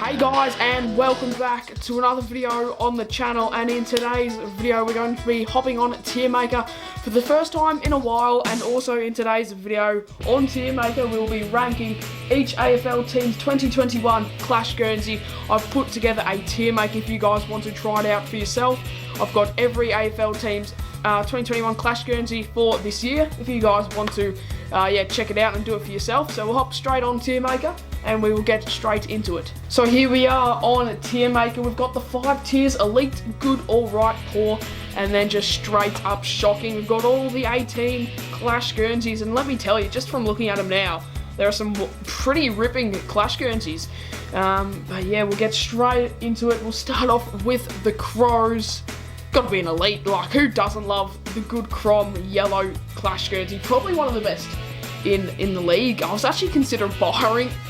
Hey guys, and welcome back to another video on the channel. And in today's video we're going to be hopping on TierMaker for the first time in a while, and also in today's video on TierMaker we'll be ranking each AFL team's 2021 Clash Guernsey. I've put together a TierMaker if you guys want to try it out for yourself. I've got every AFL team's 2021 Clash Guernsey for this year if you guys want to check it out and do it for yourself. So we'll hop straight on TierMaker and we will get straight into it. So here we are on TierMaker. We've got the 5 tiers: elite, good, alright, poor, and then just straight up shocking. We've got all the 18 Clash Guernseys, and let me tell you, just from looking at them now, there are some pretty ripping Clash Guernseys. But yeah, we'll get straight into it. We'll start off with the Crows. Gotta be an elite. Like, who doesn't love the good chrome yellow Clash Guernsey? Probably one of the best in the league. I was actually considering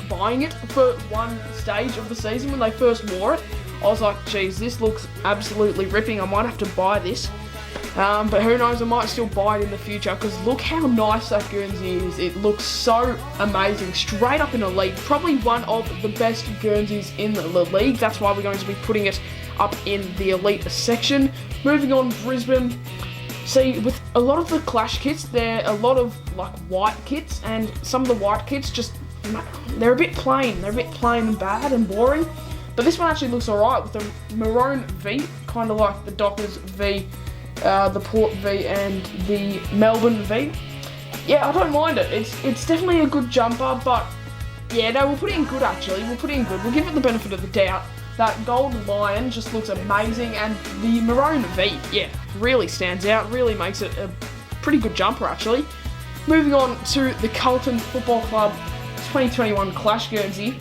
buying it for one stage of the season when they first wore it. I was like, geez, this looks absolutely ripping. I might have to buy this. But who knows, I might still buy it in the future, because look how nice that Guernsey is. It looks so amazing. Straight up in the league. Probably one of the best Guernseys in the league. That's why we're going to be putting it up in the elite section. Moving on, Brisbane. See, with a lot of the Clash kits, they're a lot of like white kits, and some of the white kits just, they're a bit plain. They're a bit plain and bad and boring. But this one actually looks alright with the maroon V, kind of like the Dockers V, the Port V, and the Melbourne V. Yeah, I don't mind it. It's definitely a good jumper, but yeah, no, we'll put it in good actually. We'll put it in good. We'll give it the benefit of the doubt. That gold lion just looks amazing, and the maroon V, yeah, really stands out, really makes it a pretty good jumper actually. Moving on to the Carlton Football Club 2021 Clash Guernsey.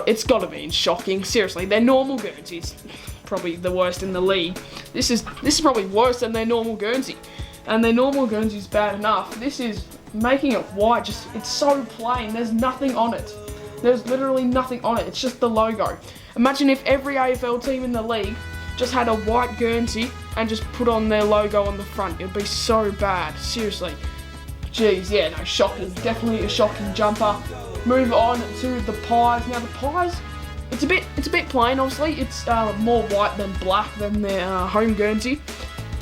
It's got to be shocking, seriously. Their normal Guernseys, probably the worst in the league. This is probably worse than their normal Guernsey, and their normal Guernsey's bad enough. This is making it white, it's so plain, there's nothing on it. There's literally nothing on it. It's just the logo. Imagine if every AFL team in the league just had a white Guernsey and just put on their logo on the front. It'd be so bad. Seriously. Jeez, yeah, no, shocking. Definitely a shocking jumper. Move on to the Pies. Now the Pies, it's a bit plain. Obviously, it's more white than black than their home Guernsey.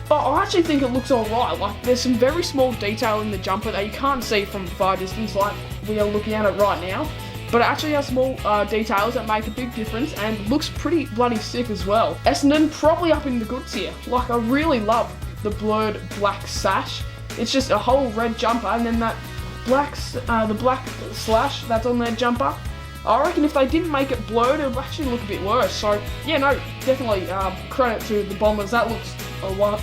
But I actually think it looks alright. Like, there's some very small detail in the jumper that you can't see from far distance, like we are looking at it right now. But it actually has small details that make a big difference, and looks pretty bloody sick as well. Essendon probably up in the good tier. Like, I really love the blurred black sash. It's just a whole red jumper, and then that the black slash that's on their jumper. I reckon if they didn't make it blurred, it would actually look a bit worse. So yeah, no, definitely credit to the Bombers. That looks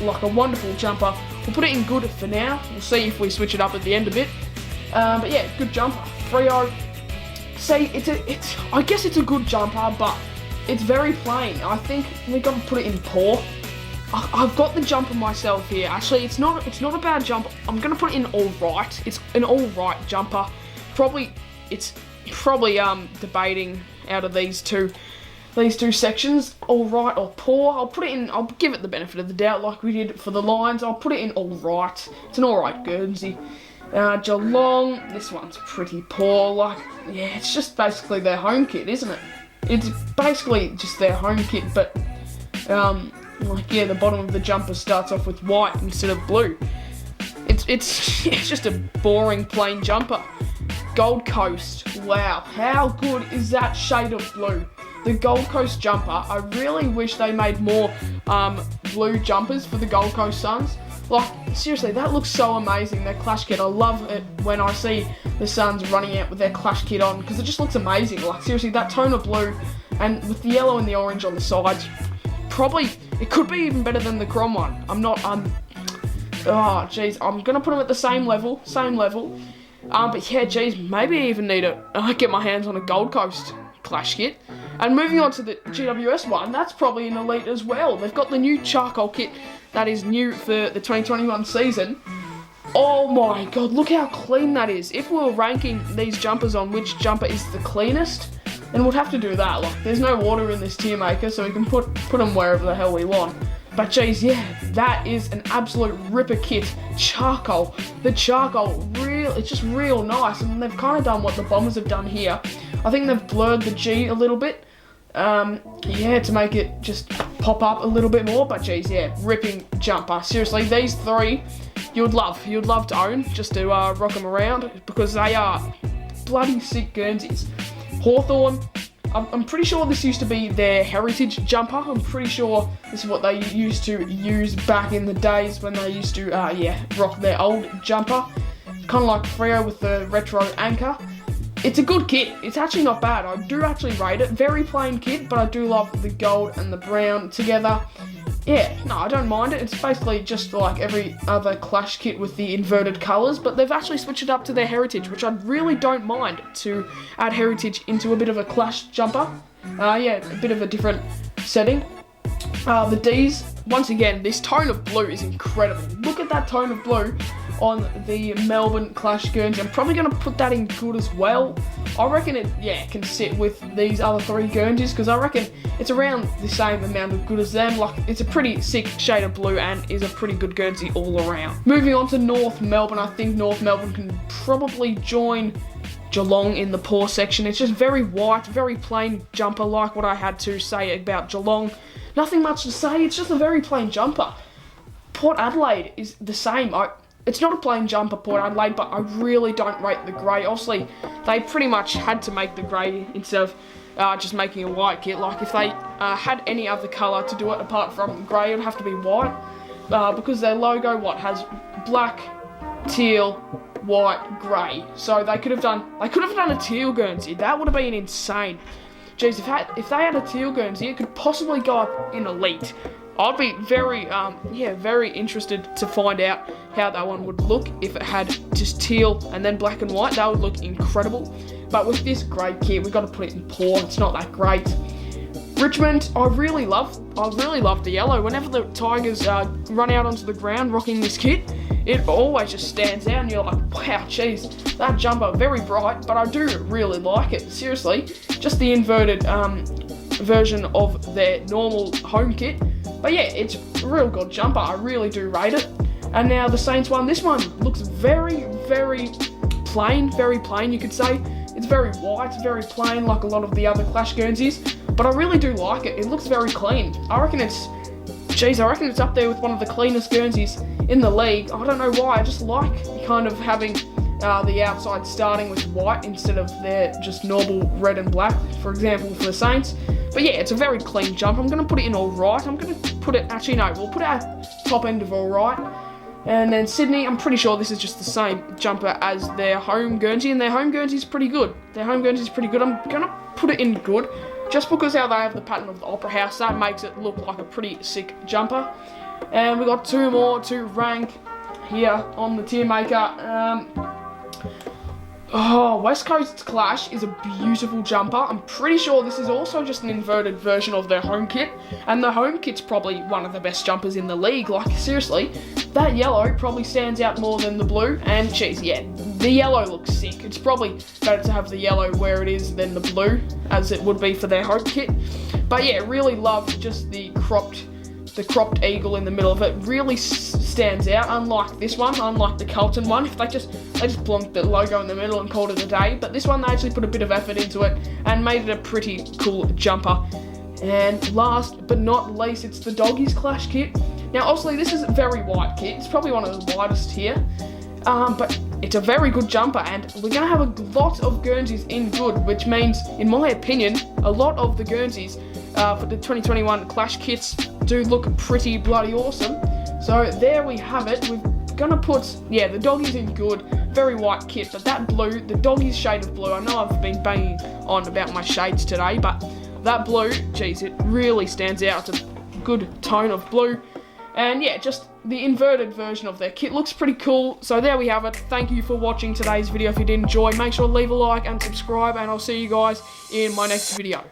like a wonderful jumper. We'll put it in good for now. We'll see if we switch it up at the end a bit. But yeah, good jumper. Freo. See, I guess it's a good jumper, but it's very plain. I think we've got to put it in poor. I've got the jumper myself here. Actually, it's not a bad jumper. I'm gonna put it in alright. It's an alright jumper. It's probably debating out of these two sections, alright or poor. I'll give it the benefit of the doubt like we did for the Lions. I'll put it in alright. It's an alright Guernsey. Geelong, this one's pretty poor. Like, yeah, it's just basically their home kit, isn't it? It's basically just their home kit, but like, yeah, the bottom of the jumper starts off with white instead of blue. It's just a boring plain jumper. Gold Coast, wow, how good is that shade of blue? The Gold Coast jumper, I really wish they made more blue jumpers for the Gold Coast Suns. Like, seriously, that looks so amazing, their Clash kit. I love it when I see the Suns running out with their Clash kit on, because it just looks amazing. Like, seriously, that tone of blue, and with the yellow and the orange on the sides, probably, it could be even better than the Crom one. Oh, geez, I'm going to put them at the same level. But yeah, geez, maybe I even need to get my hands on a Gold Coast Clash kit. And moving on to the GWS one, that's probably an elite as well. They've got the new charcoal kit that is new for the 2021 season. Oh my god, look how clean that is. If we were ranking these jumpers on which jumper is the cleanest, then we'd have to do that. Like, there's no water in this TierMaker, so we can put them wherever the hell we want. But geez, yeah, that is an absolute ripper kit. Charcoal. The charcoal really it's just real nice, and they've kind of done what the Bombers have done here. I think they've blurred the G a little bit, yeah, to make it just pop up a little bit more. But geez, yeah, ripping jumper. Seriously, these three you'd love to own, just to rock them around, because they are bloody sick Guernseys. Hawthorn, I'm pretty sure this used to be their heritage jumper. I'm pretty sure this is what they used to use back in the days when they used to, rock their old jumper. Kind of like Freo with the retro anchor. It's a good kit. It's actually not bad. I do actually rate it. Very plain kit, but I do love the gold and the brown together. Yeah, no, I don't mind it. It's basically just like every other Clash kit with the inverted colours, but they've actually switched it up to their heritage, which I really don't mind, to add heritage into a bit of a Clash jumper. Yeah, a bit of a different setting. The Ds, once again, this tone of blue is incredible. Look at that tone of blue on the Melbourne Clash Guernsey. I'm probably going to put that in good as well. I reckon it, can sit with these other three Guernseys, because I reckon it's around the same amount of good as them. Like, it's a pretty sick shade of blue and is a pretty good Guernsey all around. Moving on to North Melbourne, I think North Melbourne can probably join Geelong in the poor section. It's just very white, very plain jumper, like what I had to say about Geelong. Nothing much to say, it's just a very plain jumper. Port Adelaide is the same. It's not a plain jumper, Port Adelaide, but I really don't rate the grey. Obviously, they pretty much had to make the grey instead of just making a white kit. Like, if they had any other colour to do it apart from grey, it would have to be white. Because their logo, has black, teal, white, grey. So they could have done a teal Guernsey. That would have been insane. Jeez, if they had a teal Guernsey, it could possibly go up in Elite. I'd be very, very interested to find out how that one would look if it had just teal and then black and white. That would look incredible. But with this grey kit, we've got to put it in poor. It's not that great. Richmond, I really love the yellow. Whenever the Tigers run out onto the ground rocking this kit, it always just stands out, and you're like, wow, geez, that jumper, very bright, but I do really like it. Seriously, just the inverted version of their normal home kit. But yeah, it's a real good jumper. I really do rate it. And now the Saints one. This one looks very, very plain, you could say. It's very white, very plain, like a lot of the other Clash Guernseys. But I really do like it. It looks very clean. I reckon it's up there with one of the cleanest Guernseys in the league. I don't know why. I just like kind of having the outside starting with white instead of their just normal red and black, for example, for the Saints. But yeah, it's a very clean jump. I'm going to put it in alright. I'm going to put it, actually no, we'll put it at top end of alright. And then Sydney, I'm pretty sure this is just the same jumper as their home Guernsey, and their home Guernsey is pretty good. I'm going to put it in good, just because how they have the pattern of the Opera House. That makes it look like a pretty sick jumper. And we got two more to rank here on the tier maker. West Coast Clash is a beautiful jumper. I'm pretty sure this is also just an inverted version of their home kit. And the home kit's probably one of the best jumpers in the league. Like, seriously, that yellow probably stands out more than the blue. And, geez, yeah, the yellow looks sick. It's probably better to have the yellow where it is than the blue, as it would be for their home kit. But, yeah, really love just the cropped eagle in the middle of it. Really stands out, unlike this one, unlike the Carlton one. If they just blonked the logo in the middle and called it a day. But this one, they actually put a bit of effort into it and made it a pretty cool jumper. And last but not least, it's the Doggies Clash kit. Now, obviously, this is a very white kit. It's probably one of the whitest here. But it's a very good jumper, and we're going to have a lot of Guernseys in good, which means, in my opinion, a lot of the Guernseys for the 2021 Clash kits do look pretty bloody awesome. So there we have it. We're going to put, the Doggies in good, very white kit, but that blue, the Doggies shade of blue, I know I've been banging on about my shades today, but that blue, geez, it really stands out. It's a good tone of blue. And yeah, just the inverted version of their kit looks pretty cool. So there we have it. Thank you for watching today's video. If you did enjoy, make sure to leave a like and subscribe, and I'll see you guys in my next video.